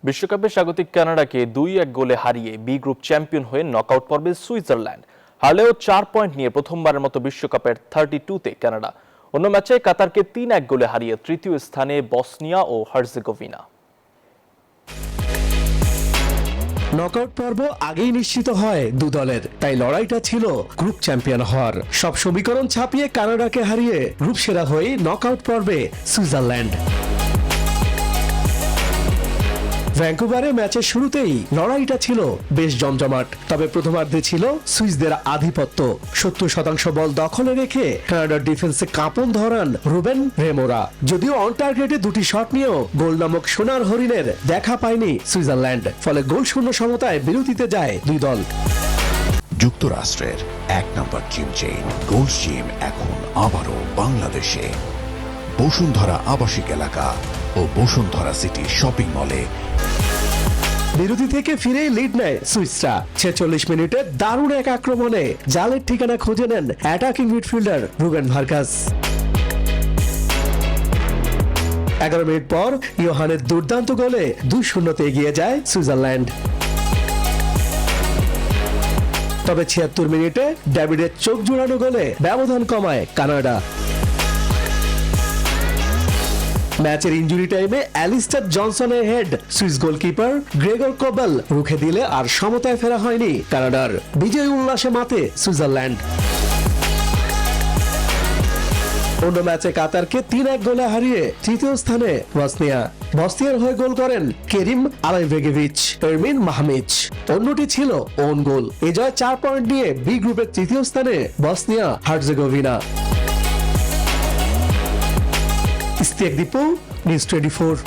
বিশ্বকাপে স্বাগতিক কানাডাকে 2-1 গোলে হারিয়ে বি গ্রুপ চ্যাম্পিয়ন হয়ে নকআউট পর্বে সুইজারল্যান্ড। হারলেও 4 পয়েন্ট নিয়ে প্রথমবারের মতো বিশ্বকাপের 32-তে কানাডা। অন্য ম্যাচে কাতারকে 3-1 গোলে হারিয়ে তৃতীয় স্থানে বসনিয়া ও হার্জেগোভিনা। নকআউট পর্ব আগেই নিশ্চিত হয় দু দলের, তাই লড়াইটা ছিল গ্রুপ চ্যাম্পিয়ন হওয়ার। সব সমীকরণ ছাপিয়ে কানাডাকে হারিয়ে গ্রুপ সেরা হয়ে নকআউট পর্বে সুইজারল্যান্ড। ভ্যাঙ্কুভারে ম্যাচের শুরুতেই লড়াইটা ছিল বেশ জমজমাট, তবে প্রথমার্ধে ছিল সুইসদের আধিপত্য। 70% বল দখলে রেখে কানাডার ডিফেন্সে কাঁপন ধরান রুবেন রেমোরা। যদিও অন টার্গেটে দুটি শট নিয়েও গোল নামক সোনার হরিণের দেখা পায়নি সুইজারল্যান্ড, ফলে গোল শূন্য সমতায় বিরতিতে যায় দুই দল। যুক্তরাষ্ট্রের 1 নম্বর জিম চেইন গোল্ড জিম এখন আবারও বাংলাদেশে। বসুন্ধরা আবাসিক এলাকা ও বসুন্ধরা সিটি শপিং মলে। বিরতি থেকে ফিরে লিড নেয় সুইসরা। 46 মিনিটে দারুণ এক আক্রমণে জালের ঠিকানা খুঁজে নেন attacking midfielder Ruben Vargas. 11 minute পর ইয়োহানের দুর্দান্ত গোলে 2-0 এগিয়ে যায় সুইজারল্যান্ড। তবে 76 মিনিটে ডেভিডের চোখ জোড়ানো গোলে ব্যবধান কমায় কানাডা। ম্যাচের ইনজুরি টাইমে অ্যালিস্টার জনসনের head Swiss goalkeeper Gregor Kobel রুখে দিলে আর সমতায় ফেরা হয়নি কানাডার। বিজয় উল্লাসে মাতে সুইজারল্যান্ড। অন্য ম্যাচে কাতারকে 3-1 গোলে হারিয়ে তৃতীয় স্থানে বসনিয়ার হয়ে গোল করেন কেরিম আলাইভেগেভিচ, এরমিন মাহমিচ। অন্যটি ছিল ওন গোল। এ জয় 4 পয়েন্ট নিয়ে বি গ্রুপের তৃতীয় স্থানে Bosnia Herzegovina. Istiaque Dipu, news 24।